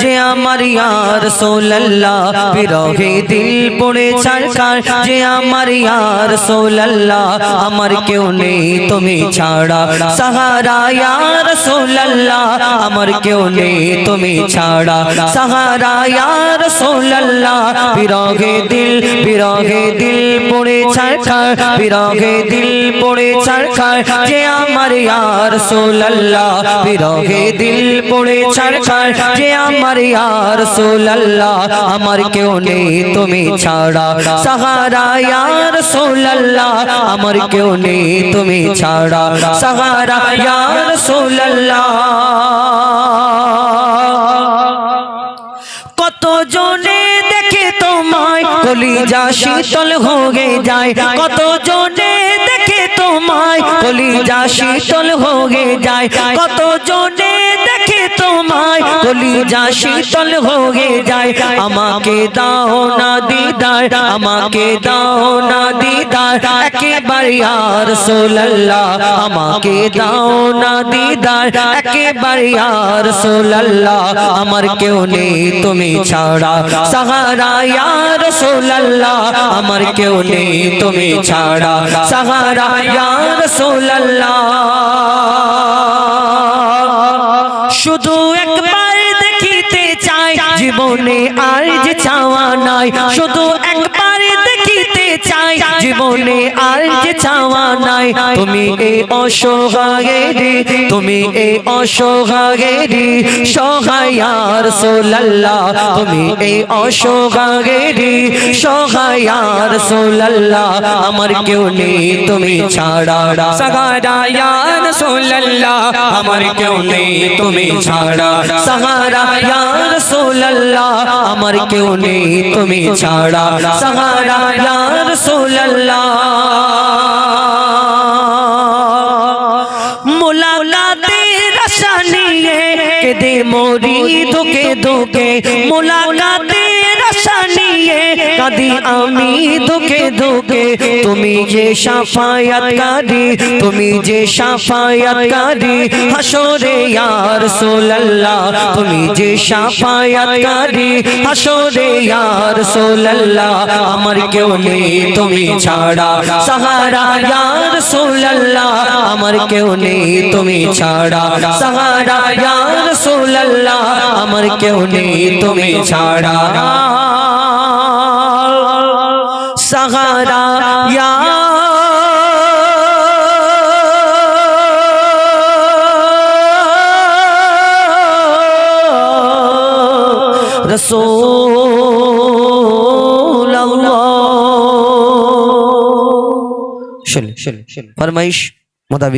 যে আমার ইয়া রাসূলুল্লাহ বিরহে দিল পড়ে ছারখার যে আমার ইয়া রাসূলুল্লাহ আমার কেউ নেই তুমি ছাড়া সাহারা ইয়া রাসূলুল্লাহ আমার কেউ নেই তুমি ছাড়া সাহারা ইয়া রাসূলুল্লাহ বিরহে দিল পড়ে ছারখার বিরহে দিল পড়ে ছারখার যে আমার ইয়া রাসূলুল্লাহ বিরহে দিল পড়ে ছারখার যে আমার ইয়া রাসূলুল্লাহ আমার কেউ নেই তুমি ছাড়া সাহারা ইয়া রাসূলুল্লাহ আমার কেউ নেই তুমি ছাড়া সাহারা ইয়া রাসূলুল্লাহ কত জনে দেখে তোমায় কলিজা শীতল হয়ে যায় কত জনে দেখে তোমায় কলিজা শীতল হয়ে যায় কত জনে দেখে তোমায় কলিজা শীতল হয়ে যায় আমাকে দাও না দিদার আমাকে দাও না দিদার একেবারে ইয়া রাসূলুল্লাহ আমাকে দাও না দিদার একেবারে ইয়া রাসূলুল্লাহ আমার কেউ নেই তুমি ছাড়া সাহারা ইয়া রাসূলুল্লাহ আমার কেউ নেই তুমি ছাড়া সাহারা ইয়া রাসূলুল্লাহ শুধু একবার দেখিতে চাই জীবনে আর যে চাওয়া নাই শুধু একবার দেখিতে চাই জীবনে আর যে চাওয়া নাই তুমি এই অসহায়েরি তুমি এই অসহায়েরি সহায় ইয়া রাসূলুল্লাহ তুমি এই অসহায়েরি সহায় ইয়া রাসূলুল্লাহ আমার কেউ নেই তুমি ছাড়া সাহারা ইয়া রাসূলুল্লাহ আমার কেউ নেই তুমি ছাড়া সাহারা ইয়া রাসূলুল্লাহ আমার কেউ নেই তুমি ছাড়া সাহারা ইয়া রাসূলুল্লাহ মুলাকাতের আশা নিয়ে কেঁদে মরি ধুকে ধুকে মুলাকাতের আশা নিয়ে কাঁদি আমি ধুকে ধুকে তুমি যে শাফায়াতকারী তুমি যে শাফায়াতকারী হাসরে ইয়া রাসূলুল্লাহ তুমি যে শাফায়াতকারী হাসরে ইয়া রাসূলুল্লাহ আমার কেউ নেই তুমি ছাড়া সাহারা ইয়া রাসূলুল্লাহ আমার কেউ নেই তুমি ছাড়া সাহারা ইয়া রাসূলুল্লাহ আমার কেউ নেই তুমি ছাড়া সাহারা ইয়া রাসূলুল্লাহ ফরমাইশ মোতাবিক